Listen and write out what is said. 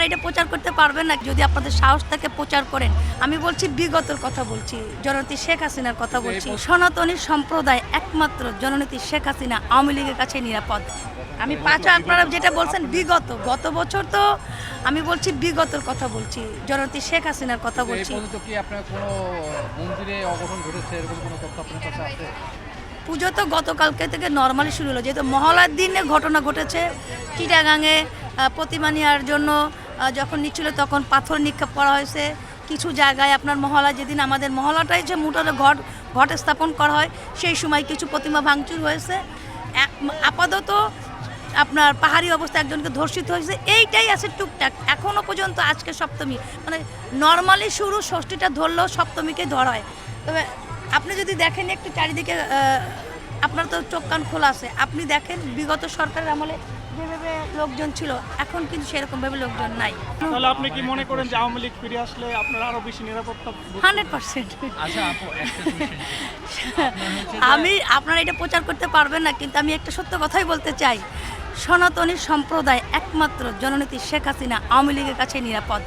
এটা প্রচার করতে পারবেন না যদি আপনাদের সাহস থাকে প্রচার করেন। আমি বলছি বিগতের কথা বলছি, জননেত্রী শেখ হাসিনার কথা বলছি। সনাতনী সম্প্রদায় একমাত্র জননেত্রী শেখ হাসিনা আওয়ামী লীগের কাছে নিরাপদ। আমি আপনারা যেটা বলছেন গত বছর, তো আমি বলছি বিগতের কথা বলছি, জননেত্রী শেখ হাসিনার কথা বলছি। কি আপনার কোনো মন্দিরে অঘটন ঘটেছে এরকম কোনো তথ্য আপনার কাছে আছে? পুজো তো গতকালকে থেকে নর্মালি শুরু হলো, যেহেতু মহলার দিনে ঘটনা ঘটেছে। চিটাগাঙে প্রতিমা নেওয়ার জন্য যখন নিচ্ছিল তখন পাথর নিক্ষেপ করা হয়েছে। কিছু জায়গায় আপনার মহলা, যেদিন আমাদের মহলাটাই যে মুঠোতে ঘট স্থাপন করা হয়, সেই সময় কিছু প্রতিমা ভাঙচুর হয়েছে। আপাতত আপনার পাহাড়ি অবস্থা একজনকে ধর্ষিত হয়েছে, এইটাই আছে টুকটাক। এখনও পর্যন্ত আজকে সপ্তমী, মানে নর্মালি শুরু, ষষ্ঠীটা ধরলেও সপ্তমীকে ধরা হয়। তবে আপনি যদি দেখেন একটু চারিদিকে, আপনার তো চোখ কান খোলা আছে, আপনি দেখেন বিগত সরকারের আমলে যেভাবে লোকজন ছিল, এখন কিন্তু সেরকমভাবে লোকজন নাই। তাহলে আপনি কি মনে করেন যে আওয়ামী লীগ ফিরে আসলে আপনারা আরো বেশি নিরাপত্তা? 100%। আচ্ছা আপু, একটা বিষয় আমি আপনারা এটা প্রচার করতে পারবেন না, কিন্তু আমি একটা সত্য কথাই বলতে চাই, সনাতনী সম্প্রদায় একমাত্র জননেত্রী শেখ হাসিনা আওয়ামী লীগের কাছে নিরাপদ।